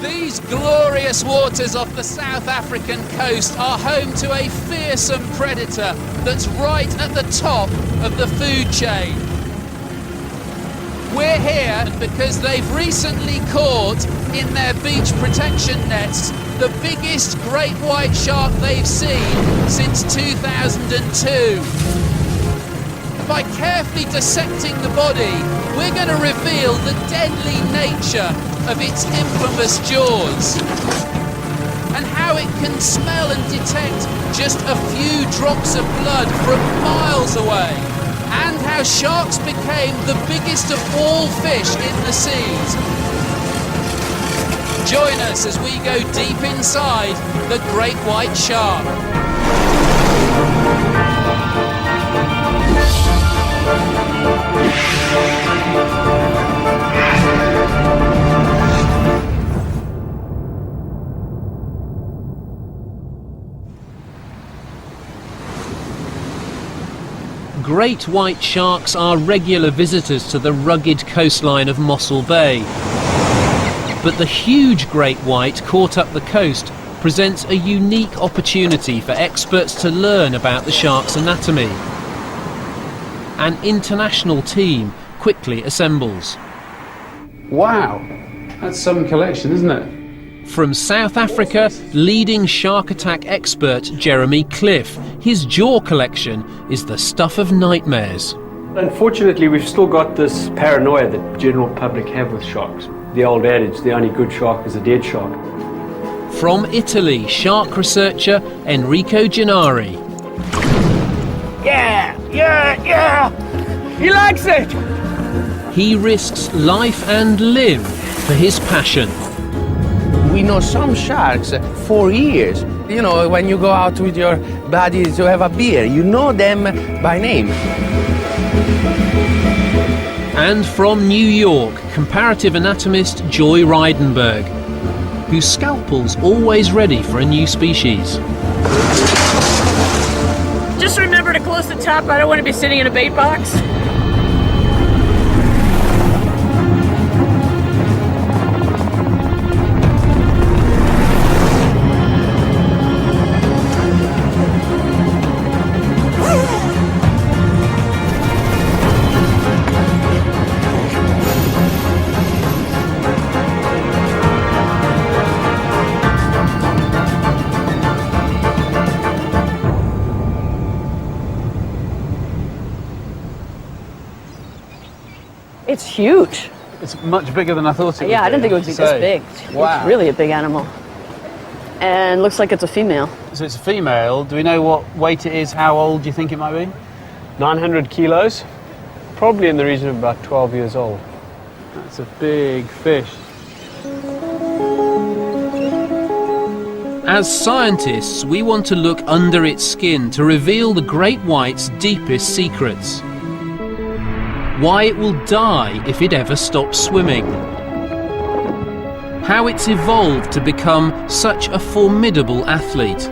These glorious waters off the South African coast are home to a fearsome predator that's right at the top of the food chain. We're here because they've recently caught in their beach protection nets the biggest great white shark they've seen since 2002. By carefully dissecting the body, we're going to reveal the deadly nature of its infamous jaws and how it can smell and detect just a few drops of blood from miles away, and how sharks became the biggest of all fish in the seas. Join us as we go deep inside the great white shark. Great white sharks are regular visitors to the rugged coastline of Mossel Bay. But the huge great white caught up the coast presents a unique opportunity for experts to learn about the shark's anatomy. An international team quickly assembles. Wow, that's some collection, isn't it? From South Africa, leading shark attack expert Jeremy Cliff. His jaw collection is the stuff of nightmares. Unfortunately, we've still got this paranoia that general public have with sharks. The old adage, the only good shark is a dead shark. From Italy, shark researcher Enrico Gennari. Yeah! He likes it! He risks life and limb for his passion. We know some sharks for years. You know, when you go out with your buddies to have a beer, you know them by name. And from New York, comparative anatomist Joy Reidenberg, whose scalpel's always ready for a new species. Just remember to close the top. I don't want to be sitting in a bait box. It's huge. It's much bigger than I thought it would be. Yeah, I didn't think it would be this big. Wow. It's really a big animal. And looks like it's a female. So it's a female. Do we know what weight it is? How old do you think it might be? 900 kilos, probably in the region of about 12 years old. That's a big fish. As scientists, we want to look under its skin to reveal the great white's deepest secrets. Why it will die if it ever stops swimming. How it's evolved to become such a formidable athlete.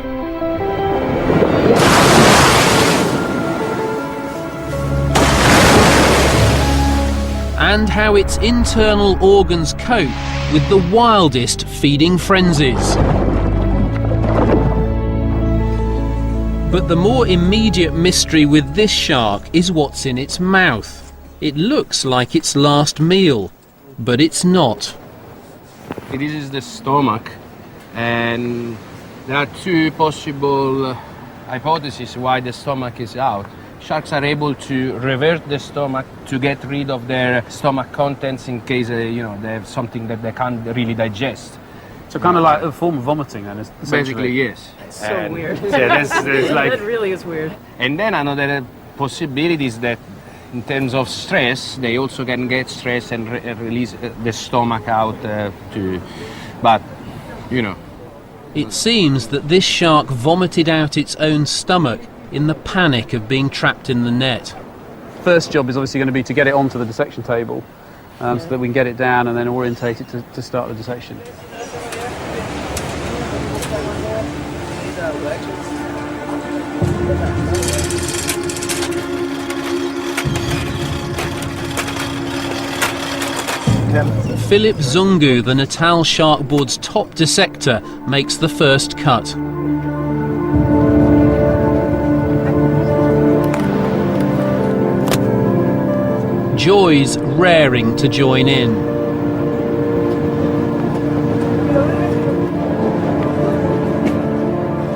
And how its internal organs cope with the wildest feeding frenzies. But the more immediate mystery with this shark is what's in its mouth. It looks like its last meal, but it's not. This is the stomach, and there are two possible hypotheses why the stomach is out. Sharks are able to revert the stomach to get rid of their stomach contents in case they have something that they can't really digest. So kind of like a form of vomiting then, Basically, yes. It's so weird. Yeah, that's like, That really is weird. and then another possibility is that in terms of stress, they also can get stressed and release the stomach out but, It seems that this shark vomited out its own stomach in the panic of being trapped in the net. First job is obviously going to be to get it onto the dissection table so that we can get it down and then orientate it to start the dissection. Philip Zungu, the Natal Shark Board's top dissector, makes the first cut. Joy's raring to join in.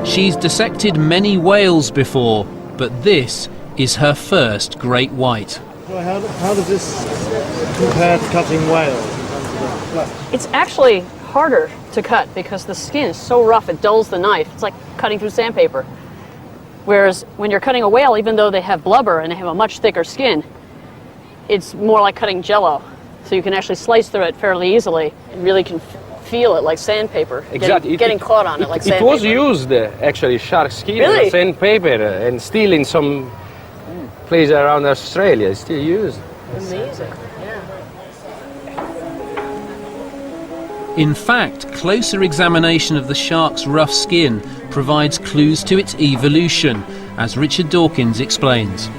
She's dissected many whales before, but this is her first great white. How does this compare to cutting whales in terms of the flesh? It's actually harder to cut because the skin is so rough it dulls the knife. It's like cutting through sandpaper. Whereas when you're cutting a whale, even though they have blubber and they have a much thicker skin, it's more like cutting jello. So you can actually slice through it fairly easily and really can feel it like sandpaper. Exactly. Getting caught on it like sandpaper. It was used, actually, shark skin Really? and sandpaper, and still in some places around Australia, it's still used. Amazing, yeah. In fact, closer examination of the shark's rough skin provides clues to its evolution, as Richard Dawkins explains.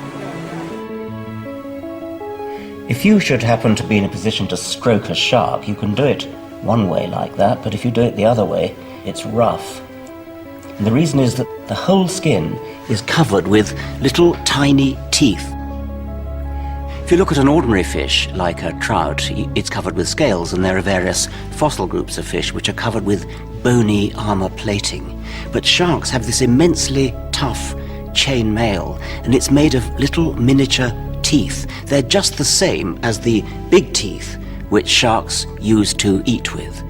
If you should happen to be in a position to stroke a shark, you can do it one way like that, but if you do it the other way, it's rough. And the reason is that the whole skin is covered with little tiny teeth. If you look at an ordinary fish, like a trout, it's covered with scales, and there are various fossil groups of fish which are covered with bony armor plating. But sharks have this immensely tough chain mail, and it's made of little miniature teeth. They're just the same as the big teeth which sharks use to eat with.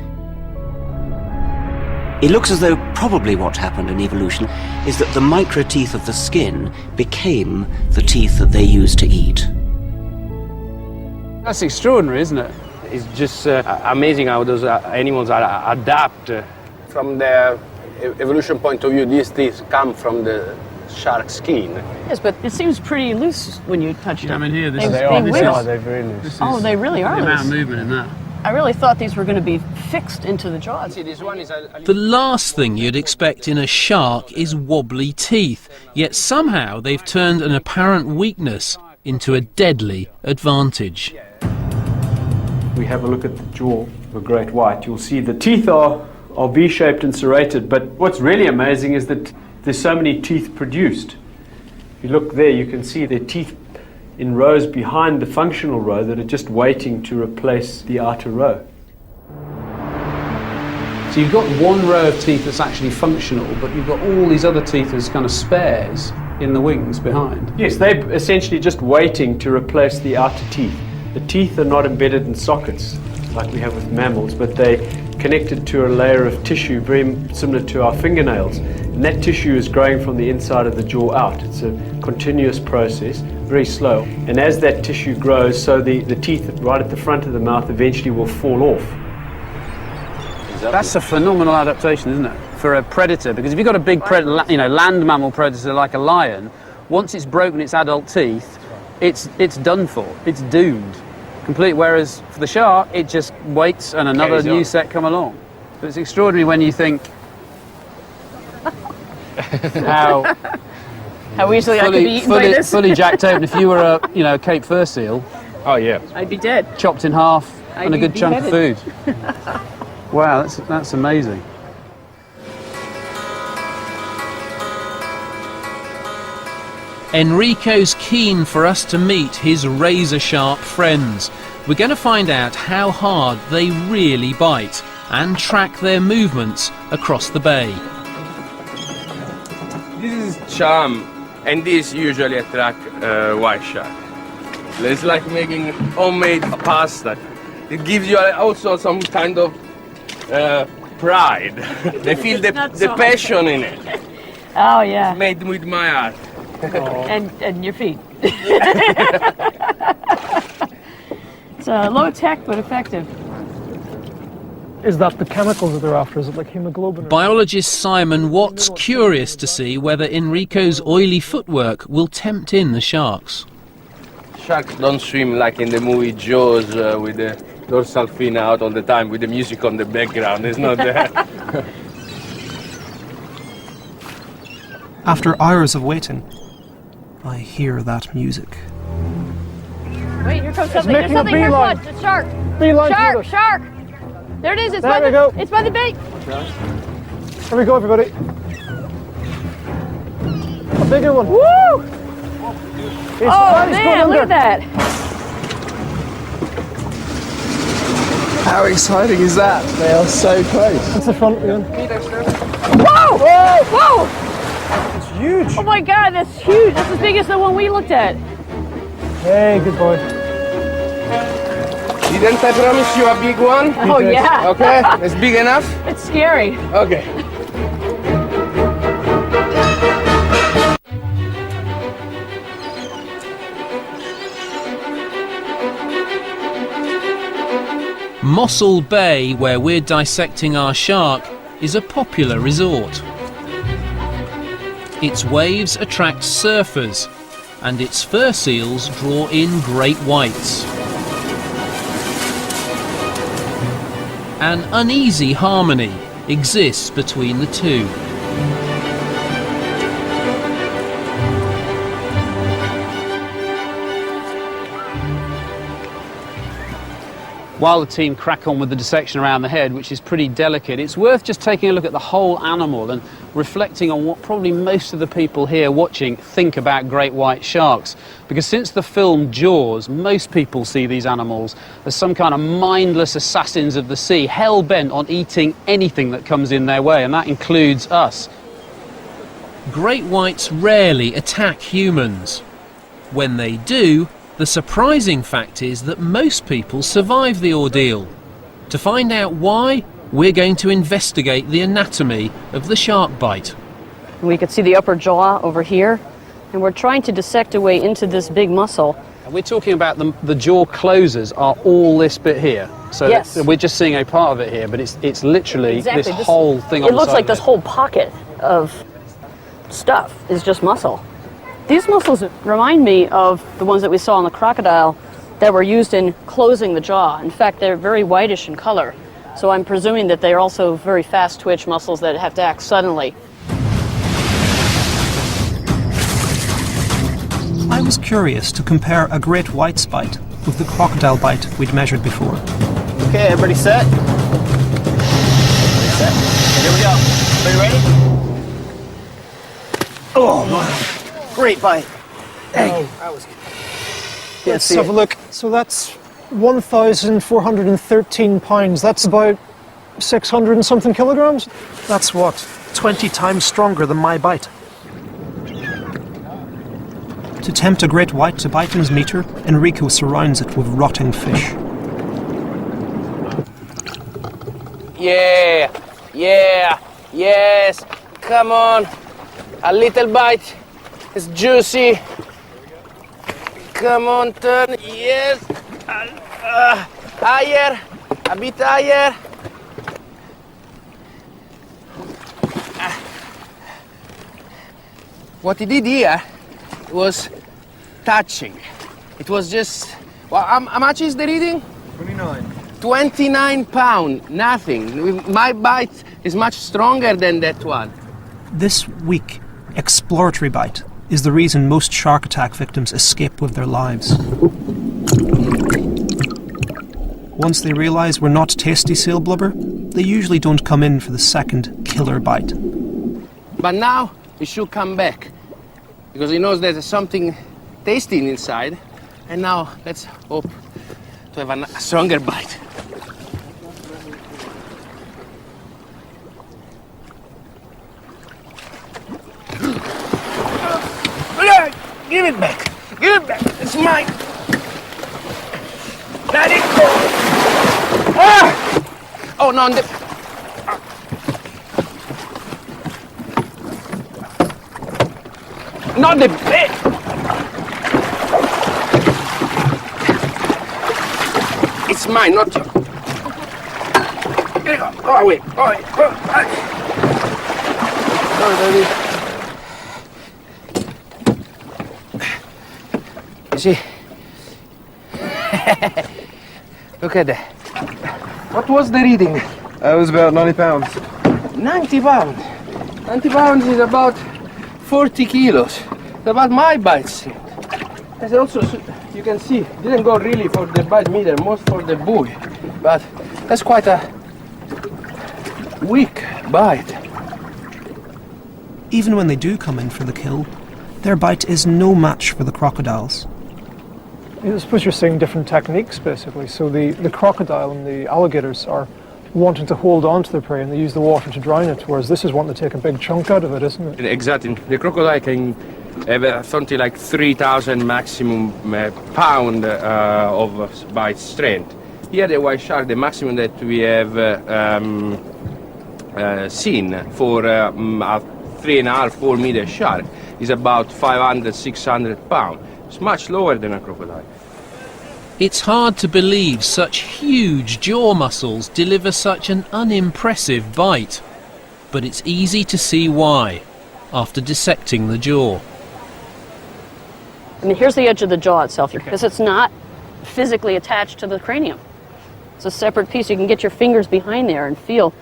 It looks as though probably what happened in evolution is that the micro teeth of the skin became the teeth that they use to eat. That's extraordinary, isn't it? It's just amazing how those animals adapt. From their evolution point of view, these teeth come from the shark skin. Yes, but it seems pretty loose when you touch them. I mean, here, this They- is they this wiggle. is- They're very loose. Oh, they really are the amount of loose. movement in that. I really thought these were going to be fixed into the jaws. See, this one is The last thing you'd expect in a shark is wobbly teeth, yet somehow they've turned an apparent weakness into a deadly advantage. We have a look at the jaw of a great white. You'll see the teeth are V-shaped and serrated, but what's really amazing is that there's so many teeth produced. If you look there, you can see their teeth in rows behind the functional row that are just waiting to replace the outer row. So you've got one row of teeth that's actually functional, but you've got all these other teeth as kind of spares in the wings behind. Yes, they're essentially just waiting to replace the outer teeth. The teeth are not embedded in sockets like we have with mammals, but they're connected to a layer of tissue very similar to our fingernails. And that tissue is growing from the inside of the jaw out. It's a continuous process, very slow. And as that tissue grows, so the teeth right at the front of the mouth eventually will fall off. That's a phenomenal adaptation, isn't it, for a predator? Because if you've got a big land mammal predator like a lion, once it's broken its adult teeth, it's done for. It's doomed. Complete. Whereas for the shark, it just waits and another Carries new on. set come along. But it's extraordinary when you think how easily I could be eaten by this. fully jacked open. If you were a Cape fur seal, oh yeah. I'd be dead. chopped in half I'd and a be good chunk of beheaded. food. Wow, that's amazing. Enrico's keen for us to meet his razor-sharp friends. We're going to find out how hard they really bite and track their movements across the bay. This is charm, and this usually attract white shark. It's like making homemade pasta. It gives you also some kind of pride. They feel Not the so passion in it. Oh, yeah. Made with my art. And your feet. It's low tech but effective. Is that the chemicals that they're after? Is it like hemoglobin? Biologist Simon Watt's curious to see whether Enrico's oily footwork will tempt in the sharks. Sharks don't swim like in the movie Jaws with the dorsal fin out all the time with the music on the background. It's not there. After hours of waiting, I hear that music. Wait, here comes something. There's making a something here, beeline. bud. It's a shark. Beeline to Shark, us. shark. There it is. It's There by we the go. It's by the bait. Here we go, everybody. A bigger one. Woo! He's Oh going man, look under. at that. How exciting is that? They are so close. That's the front one. Whoa! Whoa! Whoa! It's huge. Oh my God, that's huge. That's as big as the one we looked at. Hey, good boy. Didn't I promise you a big one? Oh yeah. Okay, it's big enough? It's scary. Okay. Mossel Bay, where we're dissecting our shark, is a popular resort. Its waves attract surfers, and its fur seals draw in great whites. An uneasy harmony exists between the two. While the team crack on with the dissection around the head, which is pretty delicate, it's worth just taking a look at the whole animal and reflecting on what probably most of the people here watching think about great white sharks. Because since the film Jaws, most people see these animals as some kind of mindless assassins of the sea, hell-bent on eating anything that comes in their way, and that includes us. Great whites rarely attack humans. When they do, the surprising fact is that most people survive the ordeal. To find out why, we're going to investigate the anatomy of the shark bite. We could see the upper jaw over here, and we're trying to dissect a way into this big muscle. And we're talking about the jaw closers are all this bit here. So Yes. we're just seeing a part of it here, but it's literally Exactly. this whole thing on It the looks side like of this it. whole pocket of stuff is just muscle. These muscles remind me of the ones that we saw on the crocodile that were used in closing the jaw. In fact, they're very whitish in color. So I'm presuming that they're also very fast twitch muscles that have to act suddenly. I was curious to compare a great white's bite with the crocodile bite we'd measured before. Okay, everybody set? Everybody set. Here we go. Everybody ready? Oh, my. Great bite. Hey. Let's have a look. So that's 1,413 pounds. That's about 600 and something kilograms. That's what? 20 times stronger than my bite. To tempt a great white to bite in his meter, Enrico surrounds it with rotting fish. Yeah, yeah, yes. Come on. A little bite. It's juicy. Come on, turn. Yes. Higher. A bit higher. What he did here was touching. It was just. Well, how much is the reading? 29. 29 pounds. Nothing. My bite is much stronger than that one. This weak, exploratory bite is the reason most shark attack victims escape with their lives. Once they realise we're not tasty seal blubber, they usually don't come in for the second killer bite. But now he should come back because he knows there's something tasty inside. And now let's hope to have a stronger bite. Give it back! Give it back! It's mine! Let it go! Ah! Oh no! Not the bait! It's mine, not yours. Here you go. Go away. Go away. Go away. Sorry, baby. You see? Look at that. What was the reading? That was about 90 pounds. 90 pounds. 90 pounds is about 40 kilos. It's about my bite strength. And also, you can see, didn't go really for the bite meter, most for the buoy. But that's quite a weak bite. Even when they do come in for the kill, their bite is no match for the crocodiles. I suppose you're seeing different techniques, basically. So the crocodile and the alligators are wanting to hold on to their prey and they use the water to drown it, whereas this is wanting to take a big chunk out of it, isn't it? Exactly. The crocodile can have something like 3,000 maximum pound of bite strength. Here the white shark, the maximum that we have seen for a 3.5–4 meter shark is about 500–600 pounds. It's much lower than a crocodile. It's hard to believe such huge jaw muscles deliver such an unimpressive bite, but it's easy to see why after dissecting the jaw. I mean, here's the edge of the jaw itself, because it's not physically attached to the cranium. It's a separate piece. You can get your fingers behind there and feel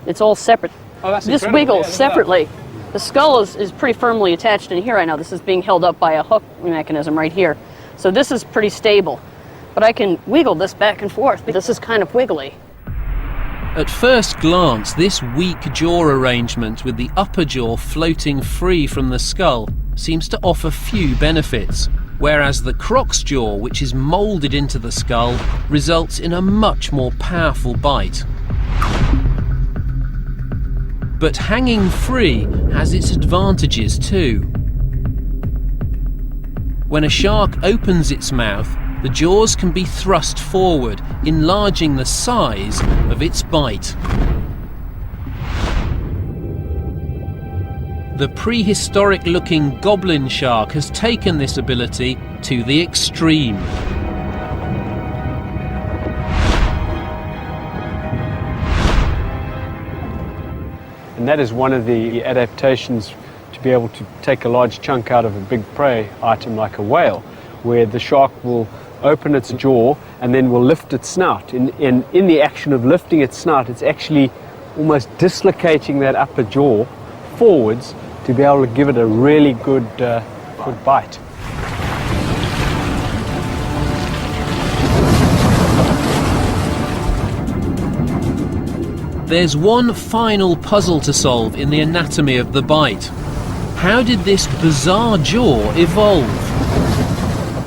it's all separate. Oh, that's this incredible. wiggles separately. The skull is pretty firmly attached in here right now. This is being held up by a hook mechanism right here. So this is pretty stable. But I can wiggle this back and forth. This is kind of wiggly. At first glance, this weak jaw arrangement with the upper jaw floating free from the skull seems to offer few benefits, whereas the croc's jaw, which is moulded into the skull, results in a much more powerful bite. But hanging free has its advantages too. When a shark opens its mouth, the jaws can be thrust forward, enlarging the size of its bite. The prehistoric-looking goblin shark has taken this ability to the extreme. And that is one of the adaptations to be able to take a large chunk out of a big prey item like a whale, where the shark will open its jaw and then will lift its snout. In the action of lifting its snout, it's actually almost dislocating that upper jaw forwards to be able to give it a really good bite. There's one final puzzle to solve in the anatomy of the bite. How did this bizarre jaw evolve?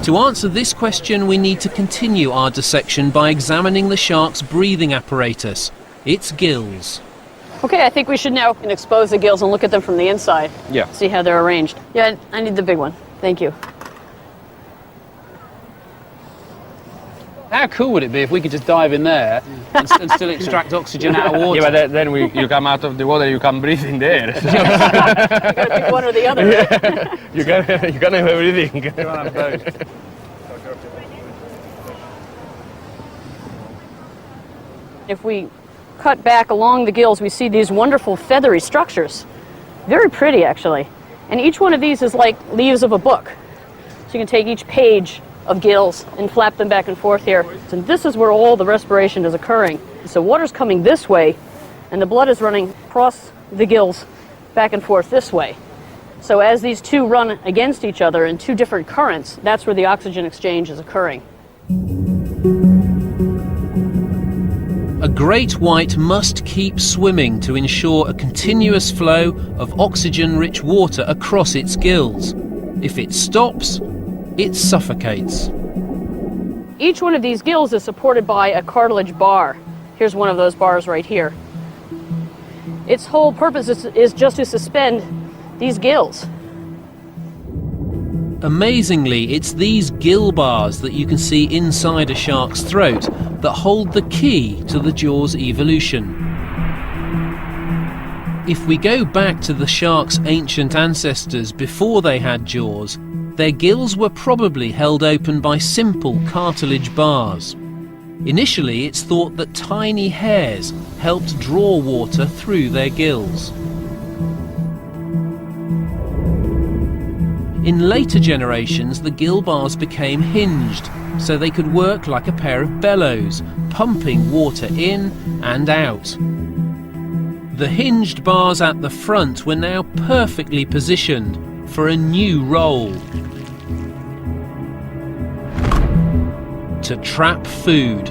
To answer this question, we need to continue our dissection by examining the shark's breathing apparatus, its gills. Okay, I think we should now expose the gills and look at them from the inside. Yeah. See how they're arranged. Yeah, I need the big one. Thank you. How cool would it be if we could just dive in there and still extract oxygen out of water? Yeah, but then you come out of the water, you can breathe in the air. You gotta pick one or the other. You can have everything. If we cut back along the gills, we see these wonderful feathery structures. Very pretty, actually. And each one of these is like leaves of a book. So you can take each page of gills and flap them back and forth here. And this is where all the respiration is occurring. So water's coming this way, and the blood is running across the gills back and forth this way. So as these two run against each other in two different currents, that's where the oxygen exchange is occurring. A great white must keep swimming to ensure a continuous flow of oxygen-rich water across its gills. If it stops, it suffocates. Each one of these gills is supported by a cartilage bar. Here's one of those bars right here. Its whole purpose is just to suspend these gills. Amazingly, it's these gill bars that you can see inside a shark's throat that hold the key to the jaw's evolution. If we go back to the shark's ancient ancestors before they had jaws, their gills were probably held open by simple cartilage bars. Initially, it's thought that tiny hairs helped draw water through their gills. In later generations, the gill bars became hinged, so they could work like a pair of bellows, pumping water in and out. The hinged bars at the front were now perfectly positioned for a new role. to trap food.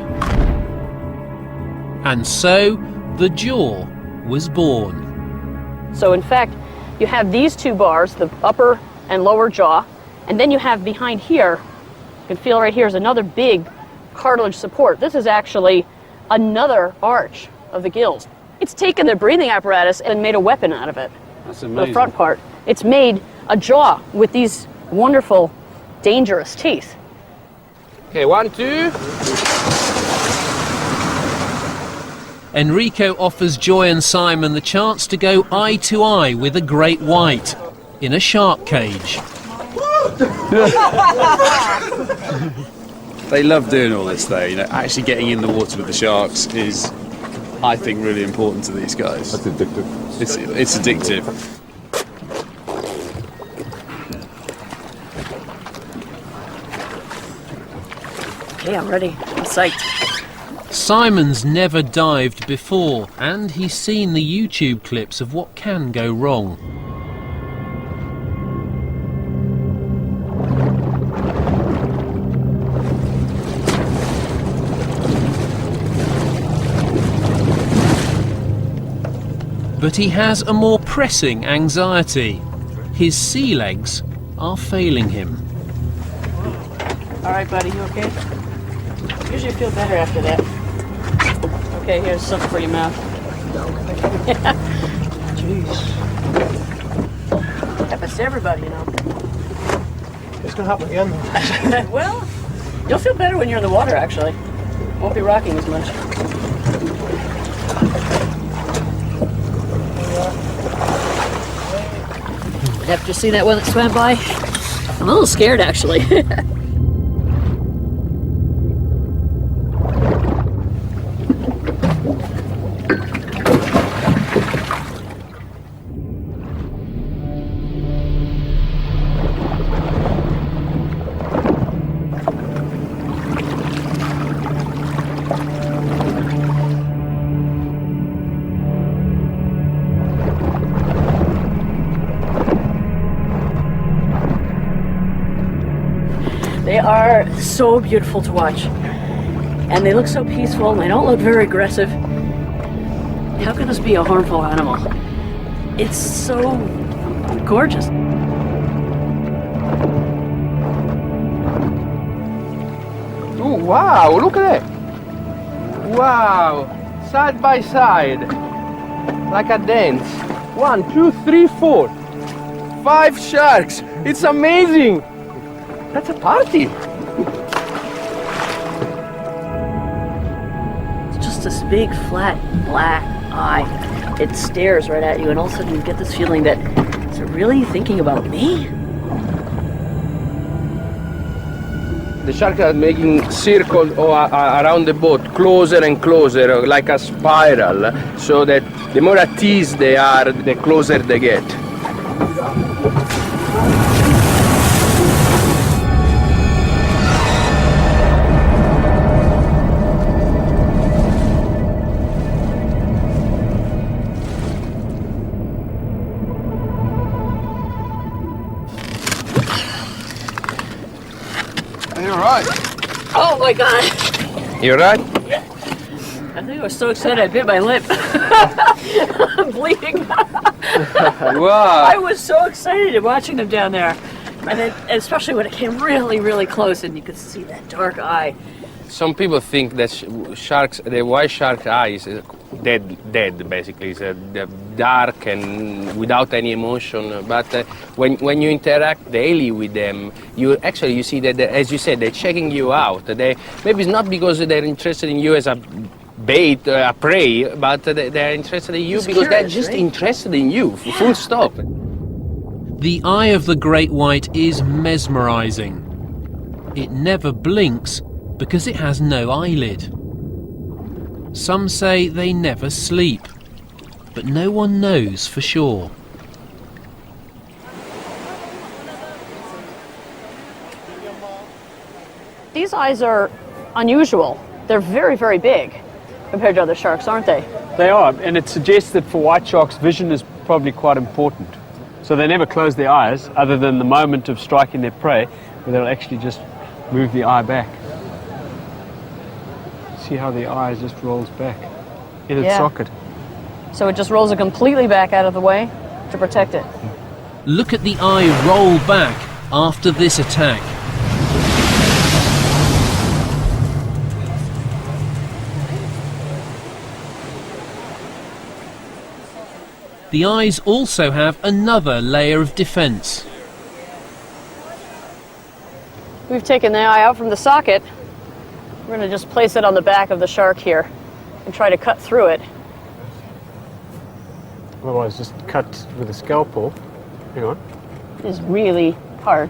And so the jaw was born. So in fact, you have these two bars, the upper and lower jaw, and then you have behind here, you can feel right here is another big cartilage support. This is actually another arch of the gills. It's taken the breathing apparatus and made a weapon out of it. That's amazing. The front part. It's made a jaw with these wonderful, dangerous teeth. Okay, 1, 2. Enrico offers Joy and Simon the chance to go eye to eye with a great white in a shark cage. They love doing all this though, you know, actually getting in the water with the sharks is, I think, really important to these guys. That's addictive. It's addictive. Okay, I'm ready. I'm psyched. Simon's never dived before, and he's seen the YouTube clips of what can go wrong. But he has a more pressing anxiety. His sea legs are failing him. All right, buddy, you okay? Usually feel better after that. Okay, here's something for your mouth. Jeez. Happens to everybody, you know. It's going to happen again. Well, you'll feel better when you're in the water, actually. Won't be rocking as much. After seeing that one that swam by, I'm a little scared, actually. They are so beautiful to watch, and they look so peaceful, and they don't look very aggressive. How can this be a harmful animal? It's so gorgeous. Oh, wow, look at that. Wow, side by side, like a dance. 1, 2, 3, 4. 5 sharks. It's amazing. That's a party. It's just this big, flat, black eye. It stares right at you, and all of a sudden you get this feeling that, is it really thinking about me? The sharks are making circles around the boat, closer and closer, like a spiral, so that the more at ease they are, the closer they get. You're right. Oh my God! You right? I think I was so excited I bit my lip. I'm bleeding. Wow! I was so excited watching them down there. And then, especially when it came really, really close and you could see that dark eye. Some people think that sharks, the white shark eye is dead basically. It's dark and without any emotion. But when you interact daily with them, you see that, as you said, they're checking you out. Maybe it's not because they're interested in you as a bait, a prey, but they're interested in you because they're just interested in you, full stop. The eye of the great white is mesmerizing. It never blinks because it has no eyelid. Some say they never sleep, but no one knows for sure. These eyes are unusual. They're very, very big compared to other sharks, aren't they? They are, and it suggests that for white sharks, vision is probably quite important. So they never close their eyes, other than the moment of striking their prey, where they'll actually just move the eye back. see how the eye just rolls back in its Yeah. socket. So it just rolls it completely back out of the way to protect it. Look at the eye roll back after this attack. The eyes also have another layer of defense. We've taken the eye out from the socket. We're going to just place it on the back of the shark here and try to cut through it. Otherwise, just cut with a scalpel. Hang on. It's really hard.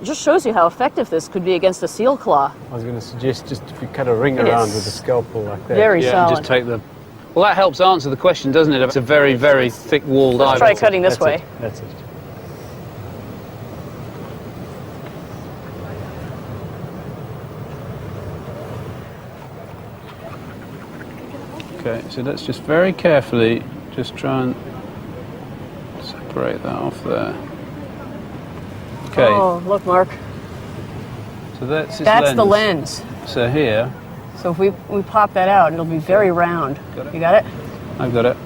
It just shows you how effective this could be against a seal claw. I was going to suggest just if you cut a ring It around is with a scalpel like that. very solid. Just take the. Well, that helps answer the question, doesn't it? It's a very, very thick-walled eye. Let's try cutting this way. That's it. Okay, so let's just very carefully just try and separate that off there. Okay. Oh, look, Mark. So that's the lens. So here. So if we pop that out, it'll be very round. You got it? I've got it.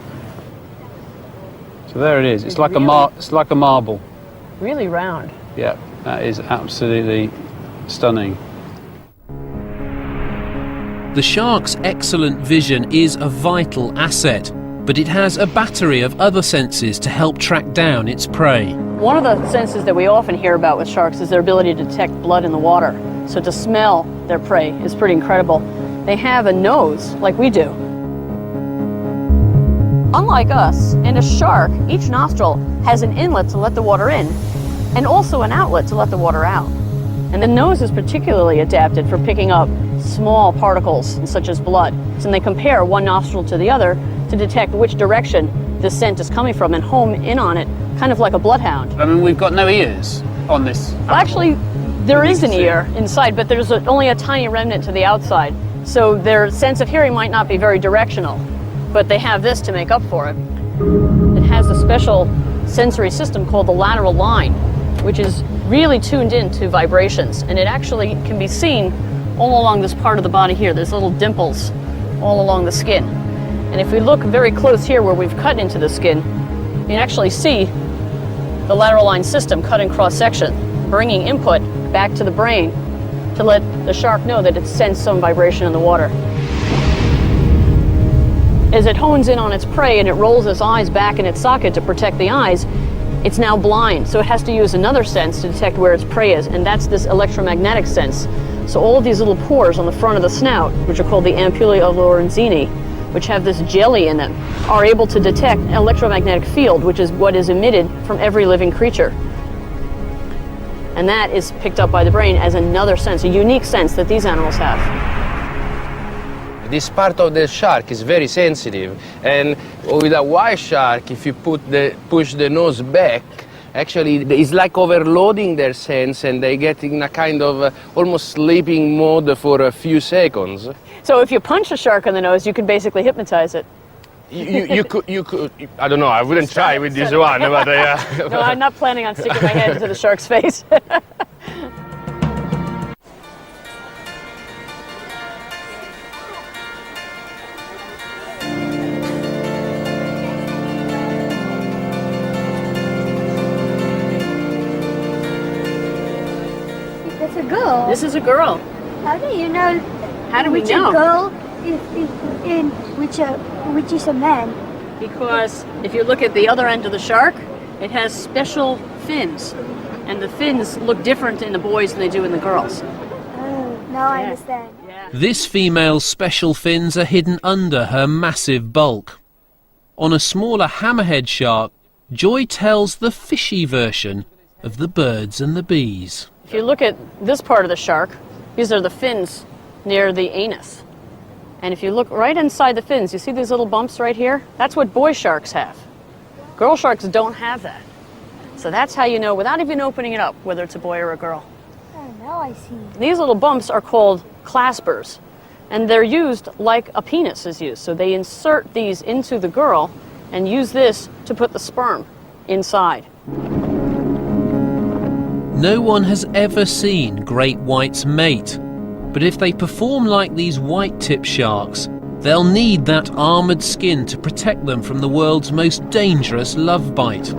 So there it is. It's like Really? it's like a marble. Really round. Yeah, that is absolutely stunning. The shark's excellent vision is a vital asset, but it has a battery of other senses to help track down its prey. One of the senses that we often hear about with sharks is their ability to detect blood in the water. So to smell their prey is pretty incredible. They have a nose like we do. Unlike us, in a shark, each nostril has an inlet to let the water in and also an outlet to let the water out. And the nose is particularly adapted for picking up small particles such as blood. So they compare one nostril to the other to detect which direction the scent is coming from and home in on it, kind of like a bloodhound. I mean, we've got no ears on this. Well, actually, there is an ear inside, but there's only a tiny remnant to the outside. So their sense of hearing might not be very directional, but they have this to make up for it. It has a special sensory system called the lateral line, which is really tuned into vibrations, and it actually can be seen all along this part of the body here. There's little dimples all along the skin. And if we look very close here where we've cut into the skin, you can actually see the lateral line system cutting cross-section, bringing input back to the brain to let the shark know that it sensed some vibration in the water. As it hones in on its prey and it rolls its eyes back in its socket to protect the eyes, it's now blind, so it has to use another sense to detect where its prey is, and that's this electromagnetic sense. So all of these little pores on the front of the snout, which are called the ampullae of Lorenzini, which have this jelly in them, are able to detect an electromagnetic field, which is what is emitted from every living creature. And that is picked up by the brain as another sense, a unique sense that these animals have. This part of the shark is very sensitive, and with a white shark, if you push the nose back, actually it's like overloading their sense, and they get in a kind of almost sleeping mode for a few seconds. So if you punch a shark on the nose, you can basically hypnotize it. You could, I don't know, I wouldn't try with this one, but No, I'm not planning on sticking my head into the shark's face. That's a girl. This is a girl. How do you know? How do we which know? a girl in which is a man? Because if you look at the other end of the shark, it has special fins. And the fins look different in the boys than they do in the girls. Oh, now I understand. This female's special fins are hidden under her massive bulk. On a smaller hammerhead shark, Joy tells the fishy version of the birds and the bees. If you look at this part of the shark, these are the fins near the anus. And if you look right inside the fins, you see these little bumps right here? That's what boy sharks have. Girl sharks don't have that. So that's how you know, without even opening it up, whether it's a boy or a girl. Oh, now I see. These little bumps are called claspers, and they're used like a penis is used. So they insert these into the girl and use this to put the sperm inside. No one has ever seen great whites mate, But if they perform like these white-tip sharks, they'll need that armoured skin to protect them from the world's most dangerous love bite.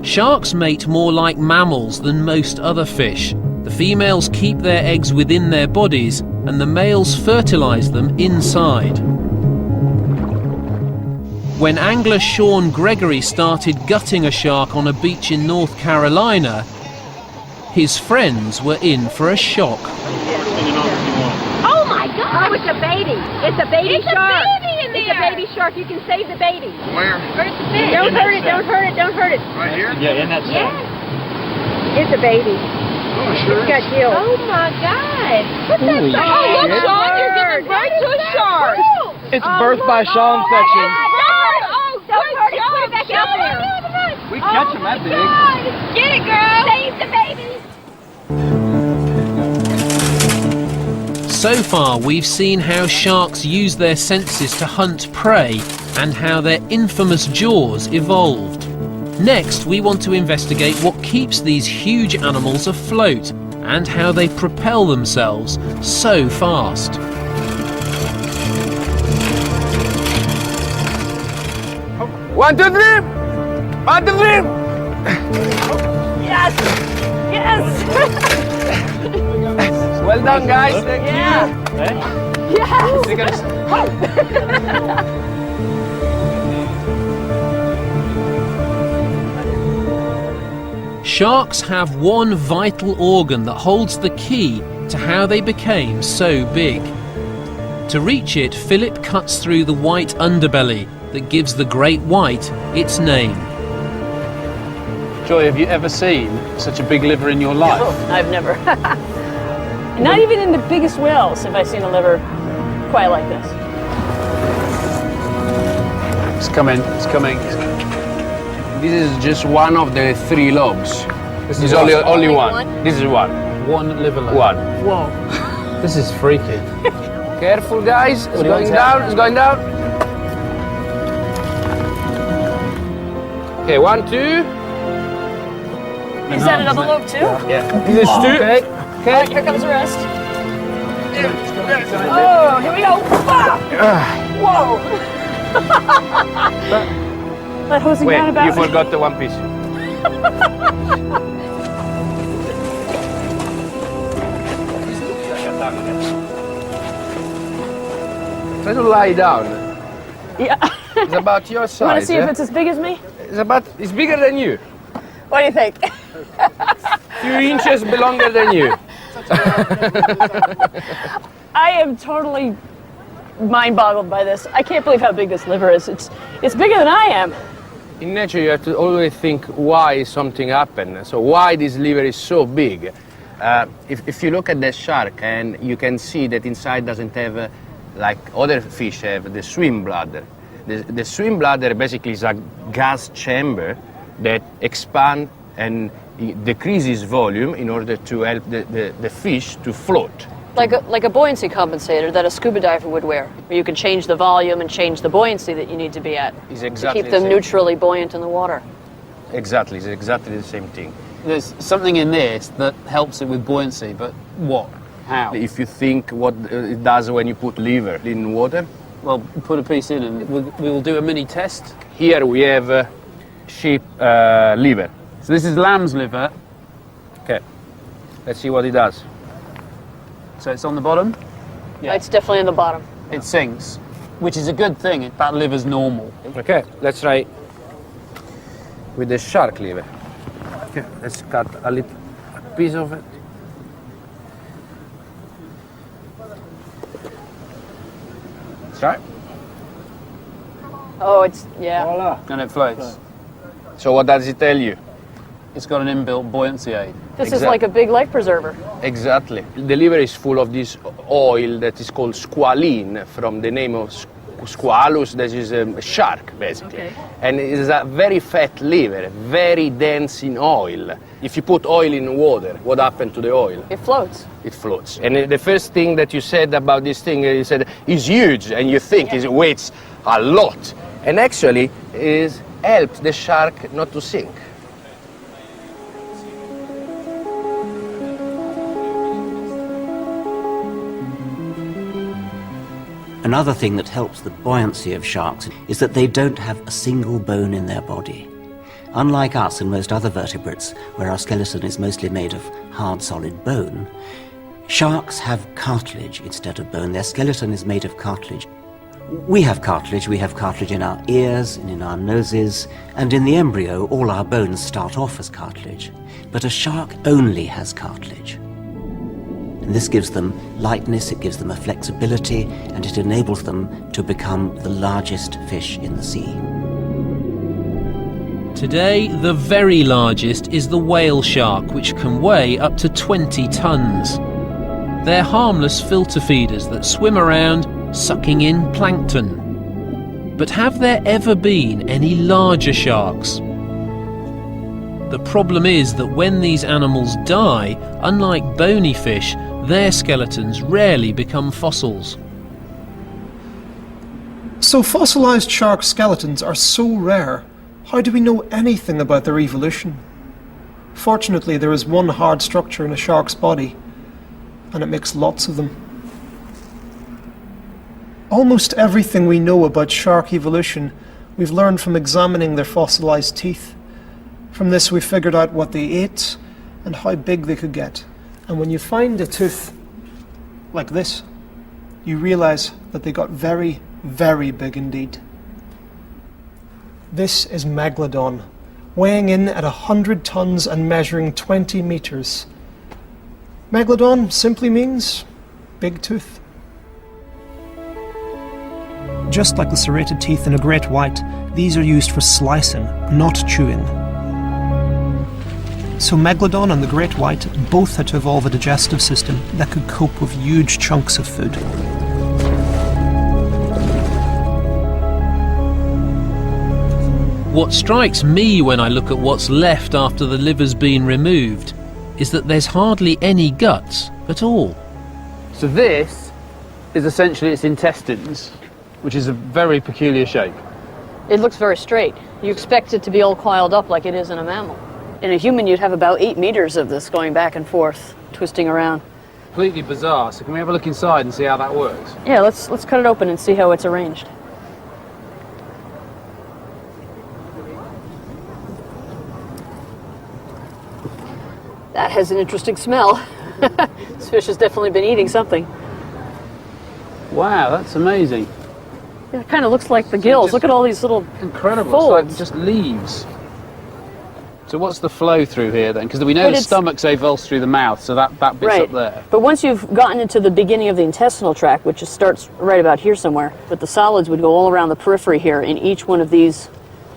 Sharks mate more like mammals than most other fish. The females keep their eggs within their bodies and the males fertilise them inside. When angler Sean Gregory started gutting a shark on a beach in North Carolina, his friends were in for a shock. Oh my God! Oh, it's a baby. It's a baby shark. It's a baby in there. It's a baby shark. You can save the baby. Where? Where's the fish? Don't hurt it. Don't hurt it. Don't hurt it. Right here? Yeah, in that Yes. It's a baby. Oh, sure. It's got gills. Oh my God! What's that? Oh, look, Sean! You're giving birth to a shark. It's birth by Shaw infection. Don't hurt it. Put it back out there. We catch them that big. Get it, girl. Save the baby. So far, we've seen how sharks use their senses to hunt prey and how their infamous jaws evolved. Next, we want to investigate what keeps these huge animals afloat and how they propel themselves so fast. One, two, three! One, two, three! Yes. Yes. Well done, guys. Thank you. Yes. Sharks have one vital organ that holds the key to how they became so big. To reach it, Philip cuts through the white underbelly that gives the great white its name. Joy, have you ever seen such a big liver in your life? No, I've never. Not even in the biggest whales have I seen a liver quite like this. It's coming, it's coming. This is just one of the 3 lobes. This is only one. This is one. One liver lobe. One. Whoa. This is freaky. Careful, guys. It's do you want going to down. It's going down. Okay, 1, 2. Is that another lobe too? Yeah. This is 2. Okay. Alright, here comes the rest. Oh, here we go. Whoa! That hosing Wait, down about you forgot the one piece. Try to lie down. Yeah. It's about your size. You want to see if eh? it's as big as me? It's bigger than you. What do you think? Few inches longer than you. I am totally mind-boggled by this. I can't believe how big this liver is. It's bigger than I am. In nature, you have to always think why something happened. So why this liver is so big. If you look at the shark, and you can see that inside doesn't have, like other fish have, the swim bladder. The swim bladder basically is a gas chamber that expands and decreases volume in order to help the fish to float. Like a buoyancy compensator that a scuba diver would wear, where you can change the volume and change the buoyancy that you need to be at It's exactly to keep them the same. neutrally buoyant in the water. Exactly, it's exactly the same thing. There's something in this that helps it with buoyancy, but what? How? If you think what it does when you put liver in water, Well, put a piece in and we will do a mini test. here we have sheep liver. So this is lamb's liver. Okay, let's see what it does. So it's on the bottom. Yeah. It's definitely in the bottom. It sinks, which is a good thing. That liver's normal. Okay, let's try with the shark liver. Okay, let's cut a little piece of it. Try. Oh, it's, yeah. Voila. And it floats. So what does it tell you? It's got an inbuilt buoyancy aid. This is like a big life preserver. Exactly. The liver is full of this oil that is called squalene, from the name of squalus, that is a shark, basically. Okay. And it is a very fat liver, very dense in oil. If you put oil in water, what happened to the oil? It floats. It floats. And the first thing that you said about this thing, you said, is huge, and you think it weighs a lot. And actually, it helps the shark not to sink. Another thing that helps the buoyancy of sharks is that they don't have a single bone in their body. Unlike us and most other vertebrates, where our skeleton is mostly made of hard, solid bone, sharks have cartilage instead of bone. Their skeleton is made of cartilage. We have cartilage in our ears and in our noses, and in the embryo all our bones start off as cartilage. But a shark only has cartilage. And this gives them lightness, it gives them a flexibility, and it enables them to become the largest fish in the sea. Today, the very largest is the whale shark, which can weigh up to 20 tons. They're harmless filter feeders that swim around, sucking in plankton. But have there ever been any larger sharks? The problem is that when these animals die, unlike bony fish, their skeletons rarely become fossils. So fossilized shark skeletons are so rare. How do we know anything about their evolution? Fortunately, there is one hard structure in a shark's body, and it makes lots of them. Almost everything we know about shark evolution we've learned from examining their fossilized teeth. From this we figured out what they ate and how big they could get. And when you find a tooth like this, you realize that they got very, very big indeed. This is Megalodon, weighing in at 100 tons and measuring 20 meters. Megalodon simply means big tooth. Just like the serrated teeth in a great white, these are used for slicing, not chewing. So Megalodon and the great white both had to evolve a digestive system that could cope with huge chunks of food. What strikes me when I look at what's left after the liver's been removed is that there's hardly any guts at all. So this is essentially its intestines, which is a very peculiar shape. It looks very straight. You expect it to be all coiled up like it is in a mammal. In a human, you'd have about 8 meters of this going back and forth, twisting around. Completely bizarre. So can we have a look inside and see how that works? Yeah, let's cut it open and see how it's arranged. That has an interesting smell. This fish has definitely been eating something. Wow, that's amazing. It kind of looks like the gills. Look at all these little incredible. folds. It's like just leaves. So what's the flow through here then? Because we know the stomach's avulsed through the mouth, so that bit's right up there. But once you've gotten into the beginning of the intestinal tract, which just starts right about here somewhere, but the solids would go all around the periphery here in each one of these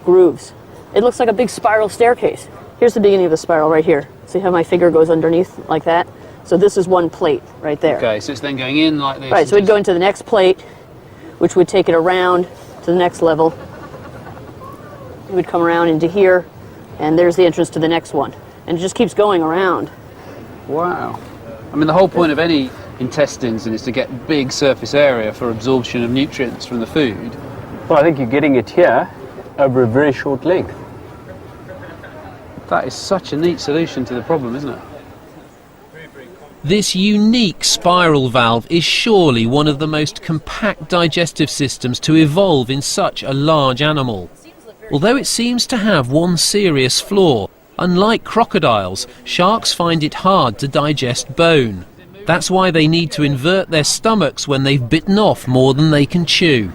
grooves. It looks like a big spiral staircase. Here's the beginning of the spiral right here. See how my finger goes underneath like that? So this is one plate right there. Okay, so it's then going in like this. Right, so we'd go into the next plate, which would take it around to the next level. It would come around into here, and there's the entrance to the next one. And it just keeps going around. Wow. I mean, the whole point of any intestines is to get big surface area for absorption of nutrients from the food. Well, I think you're getting it here over a very short length. That is such a neat solution to the problem, isn't it? This unique spiral valve is surely one of the most compact digestive systems to evolve in such a large animal. Although it seems to have one serious flaw. Unlike crocodiles, sharks find it hard to digest bone. That's why they need to invert their stomachs when they've bitten off more than they can chew.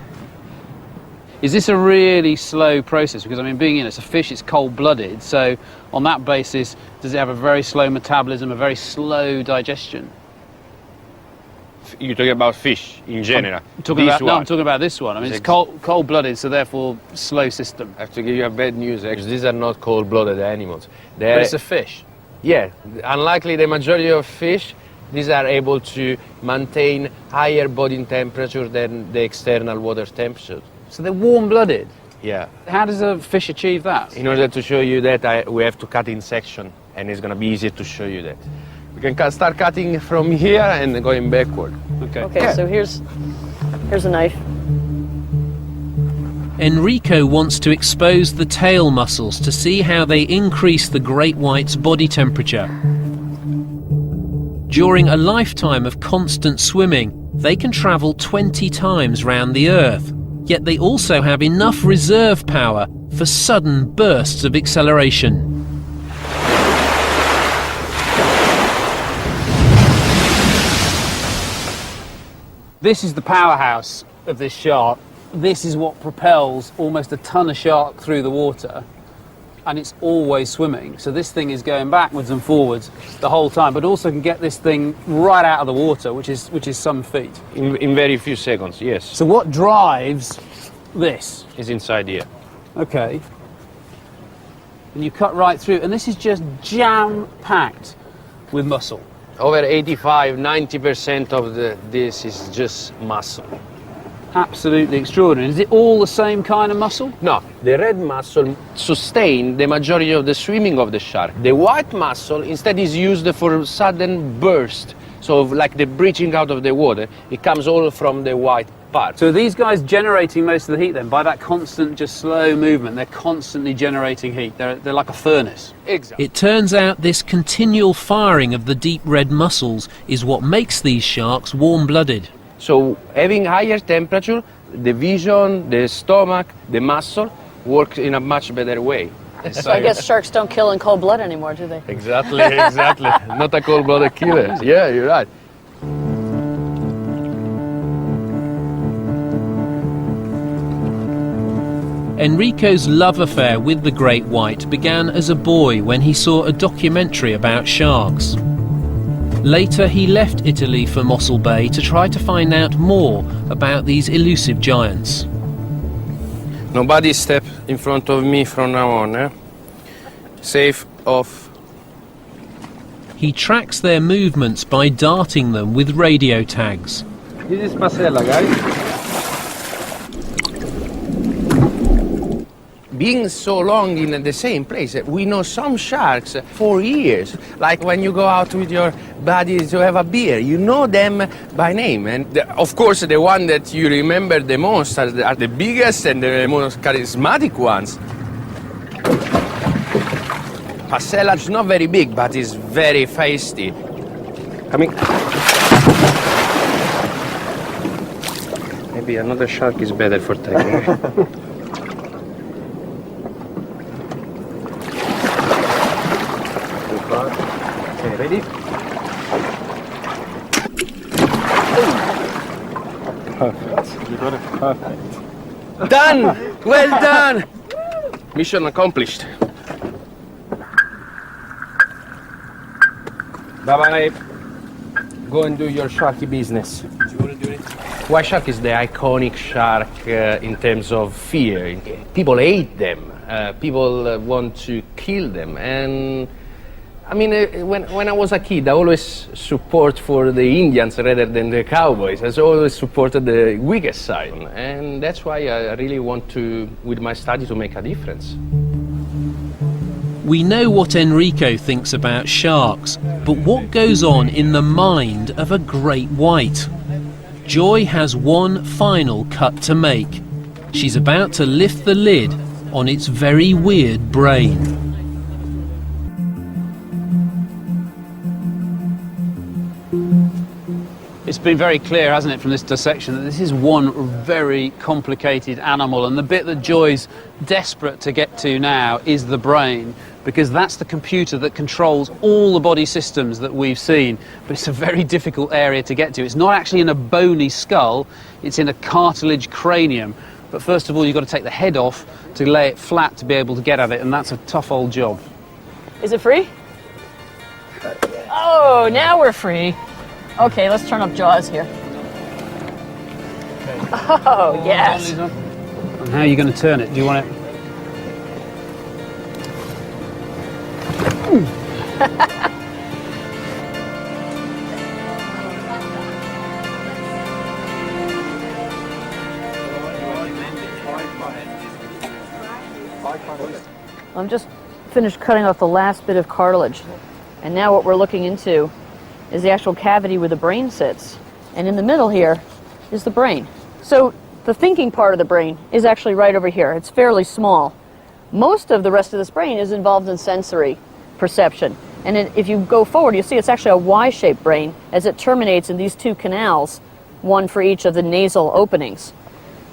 Is this a really slow process? Because, I mean, being it's a fish, it's cold-blooded, so on that basis, does it have a very slow metabolism, a very slow digestion? You're talking about fish in general. I'm talking about this one. I mean, it's cold-blooded, so therefore slow system. I have to give you a bad news, because these are not cold-blooded animals. But it's a fish. Yeah, unlikely the majority of fish, these are able to maintain higher body temperature than the external water temperature. So they're warm-blooded? Yeah. How does a fish achieve that? In order to show you that, we have to cut in section, and it's going to be easier to show you that. We can start cutting from here and going backward. Okay. Okay, so here's a knife. Enrico wants to expose the tail muscles to see how they increase the great white's body temperature. During a lifetime of constant swimming, They can travel 20 times round the Earth, yet they also have enough reserve power for sudden bursts of acceleration. This is the powerhouse of this shark. This is what propels almost a ton of shark through the water, and it's always swimming. So this thing is going backwards and forwards the whole time, but also can get this thing right out of the water, which is some feat. In very few seconds, yes. So what drives this? Is inside here. Okay. And you cut right through, and this is just jam-packed with muscle. Over 85–90% of this is just muscle. Absolutely extraordinary. Is it all the same kind of muscle? No, the red muscle sustains the majority of the swimming of the shark. The white muscle instead is used for sudden burst, so like the breaching out of the water. It comes all from the white part. So these guys generating most of the heat then, by that constant, just slow movement, they're constantly generating heat. They're like a furnace. Exactly. It turns out this continual firing of the deep red muscles is what makes these sharks warm-blooded. So having higher temperature, the vision, the stomach, the muscle work in a much better way. So I guess sharks don't kill in cold blood anymore, do they? Exactly, exactly. Not a cold-blooded killer. Yeah, you're right. Enrico's love affair with the great white began as a boy when he saw a documentary about sharks. Later he left Italy for Mossel Bay to try to find out more about these elusive giants. Nobody step in front of me from now on, eh? Safe, off. He tracks their movements by darting them with radio tags. This is Marcella, guys. Being so long in the same place, we know some sharks for years. Like when you go out with your buddies to have a beer, you know them by name. And of course, the one that you remember the most are the biggest and the most charismatic ones. Marcella is not very big, but is very feisty. Coming. Maybe another shark is better for taking. Okay, ready? Perfect. You got it perfect. Done! Well done! Mission accomplished. Bye-bye. Go and do your sharky business. Do you want to do it? White shark is the iconic shark in terms of fear. People hate them. People want to kill them. And I mean, when I was a kid, I always support for the Indians rather than the cowboys. I always supported the weakest side. And that's why I really want to, with my study, to make a difference. We know what Enrico thinks about sharks, but what goes on in the mind of a great white? Joy has one final cut to make. She's about to lift the lid on its very weird brain. It's been very clear, hasn't it, from this dissection, that this is one very complicated animal, and the bit that Joy's desperate to get to now is the brain, because that's the computer that controls all the body systems that we've seen. But it's a very difficult area to get to. It's not actually in a bony skull, it's in a cartilage cranium. But first of all, you've got to take the head off to lay it flat to be able to get at it, and that's a tough old job. Is it free? Oh, now we're free. Okay, let's turn up Jaws here. Oh, yes. And how are you going to turn it? Do you want it? I'm just finished cutting off the last bit of cartilage. And now what we're looking into is the actual cavity where the brain sits. And in the middle here is the brain. So the thinking part of the brain is actually right over here. It's fairly small. Most of the rest of this brain is involved in sensory perception. And if you go forward, you'll see it's actually a Y-shaped brain as it terminates in these two canals one for each of the nasal openings.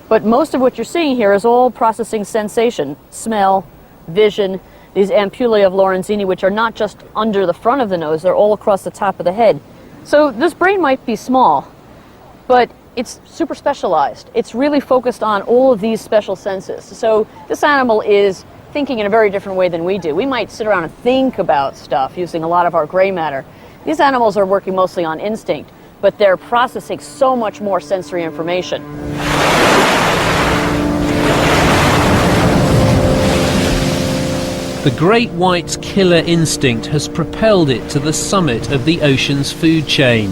But most of what you're seeing here is all processing sensation, smell, vision, these ampullae of Lorenzini, which are not just under the front of the nose, they're all across the top of the head. So this brain might be small, but it's super specialized. It's really focused on all of these special senses. So this animal is thinking in a very different way than we do. We might sit around and think about stuff using a lot of our gray matter. These animals are working mostly on instinct, but they're processing so much more sensory information. The great white's killer instinct has propelled it to the summit of the ocean's food chain.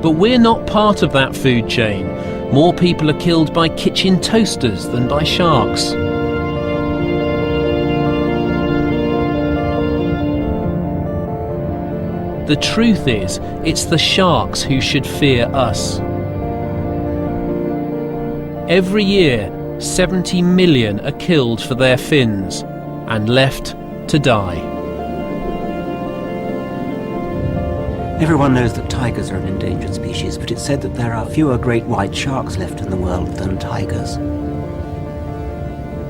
But we're not part of that food chain. More people are killed by kitchen toasters than by sharks. The truth is, it's the sharks who should fear us. Every year, 70 million are killed for their fins and left to die. Everyone knows that tigers are an endangered species, but it's said that there are fewer great white sharks left in the world than tigers.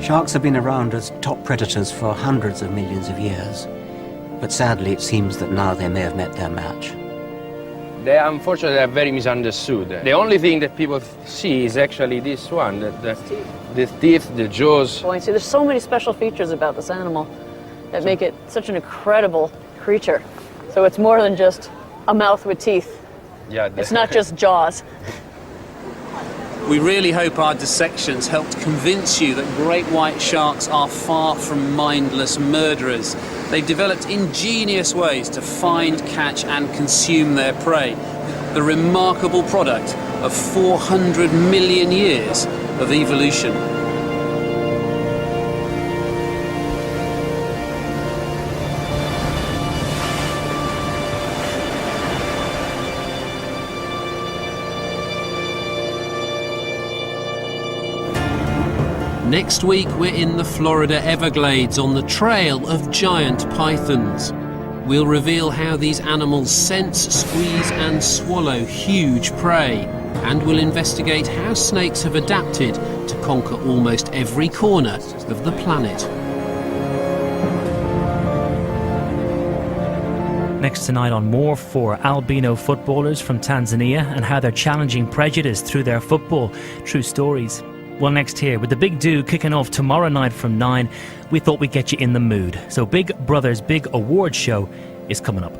Sharks have been around as top predators for hundreds of millions of years, but sadly it seems that now they may have met their match. They unfortunately are very misunderstood. The only thing that people see is actually this one, the teeth, the jaws. Well, see, there's so many special features about this animal that make it such an incredible creature. So it's more than just a mouth with teeth. Yeah, it's not just jaws. We really hope our dissections helped convince you that great white sharks are far from mindless murderers. They've developed ingenious ways to find, catch and consume their prey. The remarkable product of 400 million years of evolution. Next week we're in the Florida Everglades on the trail of giant pythons. We'll reveal how these animals sense, squeeze and swallow huge prey. And we'll investigate how snakes have adapted to conquer almost every corner of the planet. Next tonight on More, 4 albino footballers from Tanzania and how they're challenging prejudice through their football. True stories. Well, next here, with the Big Do kicking off tomorrow night from 9, we thought we'd get you in the mood. So Big Brother's big award show is coming up.